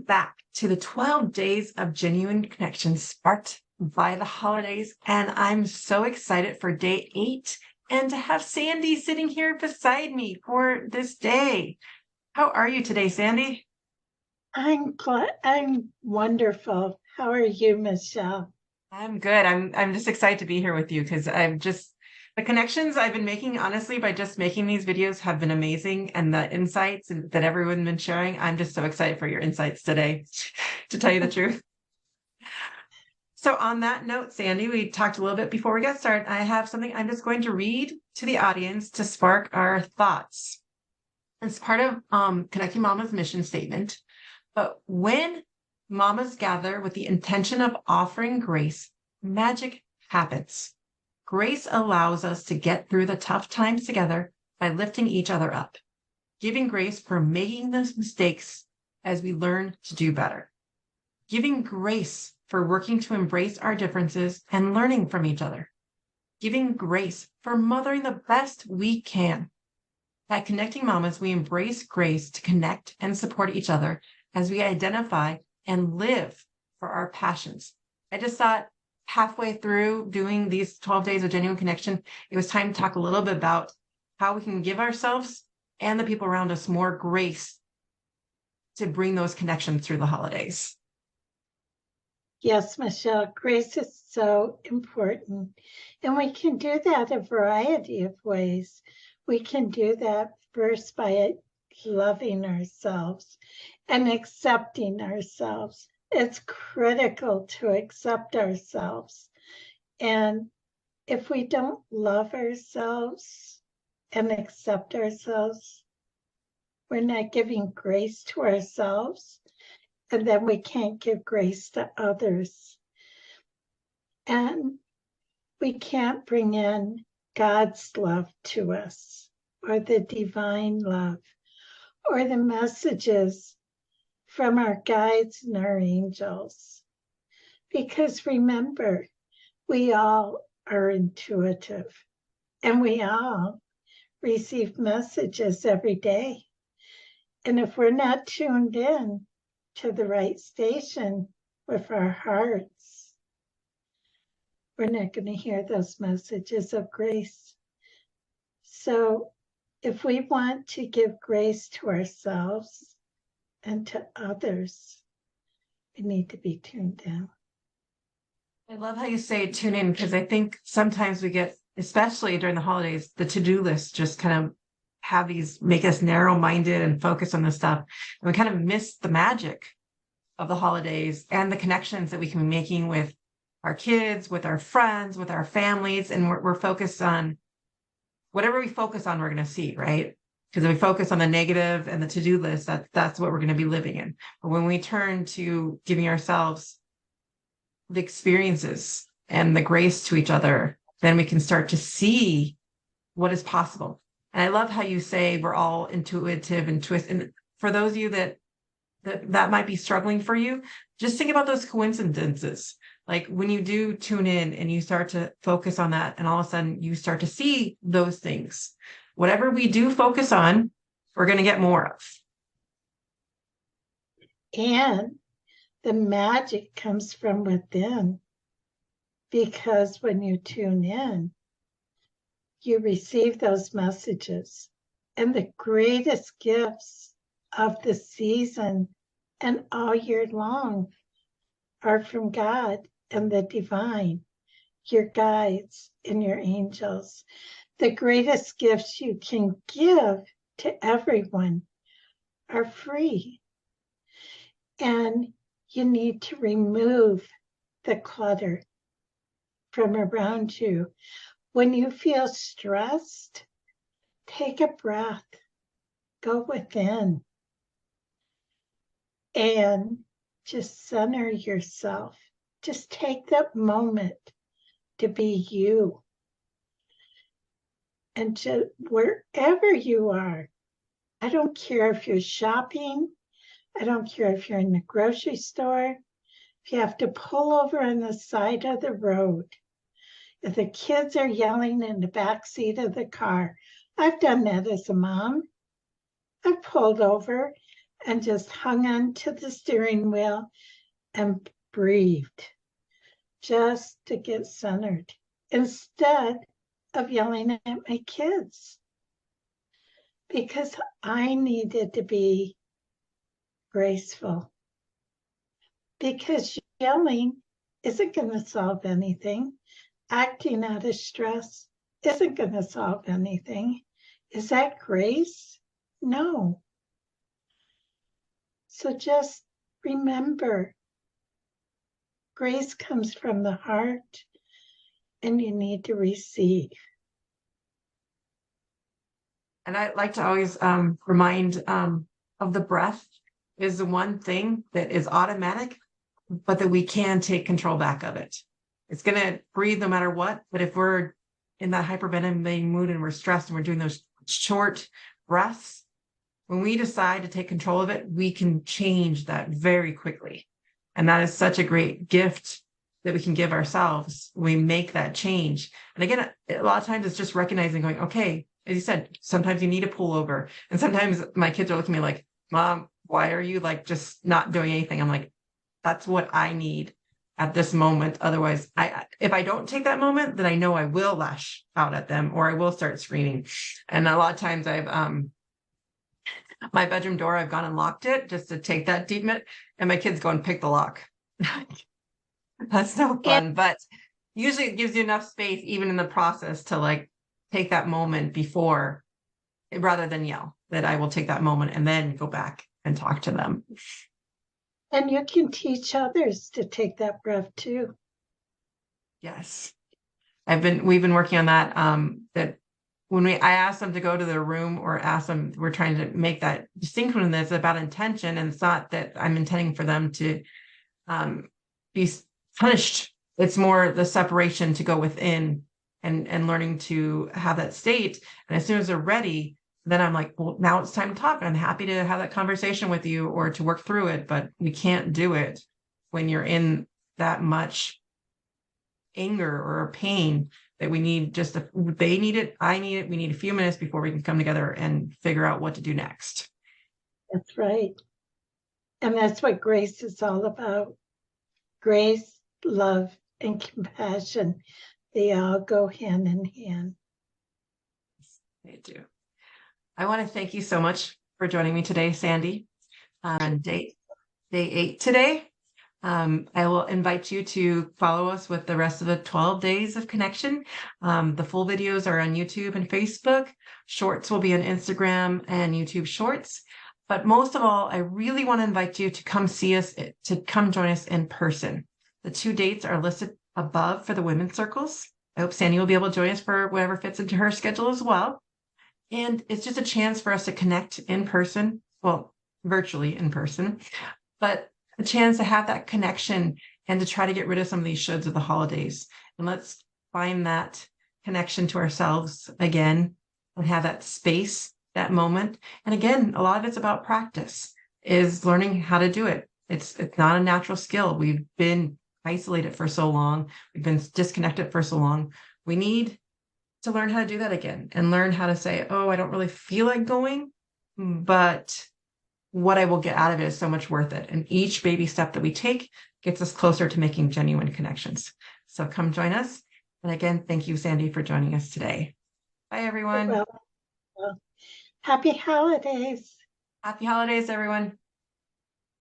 back to the 12 days of genuine connection sparked by the holidays. And I'm so excited for day 8 and to have Sandy sitting here beside me for this day. How are you today, Sandy? I'm wonderful. How are you, Michelle? I'm good. I'm just excited to be here with you because the connections I've been making, honestly, by just making these videos have been amazing. And the insights that everyone's been sharing, I'm just so excited for your insights today, to tell you the truth. So on that note, Sandy, we talked a little bit before we get started. I have something I'm just going to read to the audience to spark our thoughts. It's part of Connecting Mama's mission statement. But when mamas gather with the intention of offering grace, magic happens. Grace allows us to get through the tough times together by lifting each other up, giving grace for making those mistakes as we learn to do better, giving grace for working to embrace our differences and learning from each other, giving grace for mothering the best we can. At Connecting Mamas, we embrace grace to connect and support each other as we identify and live for our passions. I just thought halfway through doing these 12 days of genuine connection, it was time to talk a little bit about how we can give ourselves and the people around us more grace to bring those connections through the holidays. Yes, Michelle, grace is so important. And we can do that a variety of ways. We can do that first by loving ourselves and accepting ourselves. It's critical to accept ourselves. And if we don't love ourselves and accept ourselves, we're not giving grace to ourselves, and then we can't give grace to others. And we can't bring in God's love to us, or the divine love, or the messages from our guides and our angels. Because remember, we all are intuitive, and we all receive messages every day. And if we're not tuned in to the right station with our hearts, we're not going to hear those messages of grace. So if we want to give grace to ourselves and to others, we need to be tuned in. I love how you say tune in, because I think sometimes we get, especially during the holidays, the to-do list just kind of make us narrow-minded and focus on this stuff. And we kind of miss the magic of the holidays and the connections that we can be making with our kids, with our friends, with our families. And we're focused on whatever we focus on, we're going to see, right? Because if we focus on the negative and the to-do list, that's what we're going to be living in. But when we turn to giving ourselves the experiences and the grace to each other, then we can start to see what is possible. And I love how you say we're all intuitive and twist. And for those of you that might be struggling for you, just think about those coincidences. Like when you do tune in and you start to focus on that, and all of a sudden you start to see those things. Whatever we do focus on, we're going to get more of. And the magic comes from within, because when you tune in, you receive those messages. And the greatest gifts of the season and all year long are from God and the divine, your guides and your angels. The greatest gifts you can give to everyone are free. And you need to remove the clutter from around you. When you feel stressed, take a breath, go within, and just center yourself. Just take that moment to be you. And to wherever you are, I don't care if you're shopping, I don't care if you're in the grocery store, if you have to pull over on the side of the road, if the kids are yelling in the back seat of the car. I've done that as a mom. I've pulled over. and just hung on to the steering wheel and breathed just to get centered instead of yelling at my kids because I needed to be graceful. Because yelling isn't going to solve anything. Acting out of stress isn't going to solve anything. Is that grace? No. So just remember, grace comes from the heart and you need to receive. And I like to always remind of the breath is the one thing that is automatic, but that we can take control back of it. It's going to breathe no matter what. But if we're in that hyperventilating mood and we're stressed and we're doing those short breaths, when we decide to take control of it, we can change that very quickly. And that is such a great gift that we can give ourselves. We make that change. And again, a lot of times it's just recognizing going, okay, as you said, sometimes you need to pull over. And sometimes my kids are looking at me like, Mom, why are you like just not doing anything? I'm like, that's what I need at this moment. Otherwise, if I don't take that moment, then I know I will lash out at them or I will start screaming. And a lot of times I've my bedroom door, I've gone and locked it just to take that deep minute, and my kids go and pick the lock. That's no fun, but usually it gives you enough space, even in the process, to like take that moment before, rather than yell, that I will take that moment and then go back and talk to them. And you can teach others to take that breath too. Yes. We've been working on that, that when I ask them to go to their room or ask them, we're trying to make that distinction that's about intention. And it's not that I'm intending for them to be punished. It's more the separation to go within and learning to have that state. And as soon as they're ready, then I'm like, well, now it's time to talk. I'm happy to have that conversation with you or to work through it, but we can't do it when you're in that much anger or pain that we need they need it, I need it. We need a few minutes before we can come together and figure out what to do next. That's right. And that's what grace is all about. Grace, love, and compassion, they all go hand in hand. They do. I want to thank you so much for joining me today, Sandy, on day 8 today. I will invite you to follow us with the rest of the 12 days of connection. The full videos are on YouTube and Facebook. Shorts will be on Instagram and YouTube Shorts. But most of all, I really want to invite you to come see us, to come join us in person. The 2 dates are listed above for the women's circles. I hope Sandy will be able to join us for whatever fits into her schedule as well. And it's just a chance for us to connect in person, well, virtually in person, but a chance to have that connection and to try to get rid of some of these shoulds of the holidays. And let's find that connection to ourselves again and have that space, that moment. And again, a lot of it's about practice, is learning how to do it. It's not a natural skill. We've been isolated for so long. We've been disconnected for so long. We need to learn how to do that again and learn how to say, oh, I don't really feel like going, but what I will get out of it is so much worth it. And each baby step that we take gets us closer to making genuine connections. So come join us. And again, thank you, Sandy, for joining us today. Bye, everyone. Well, happy holidays. Happy holidays, everyone.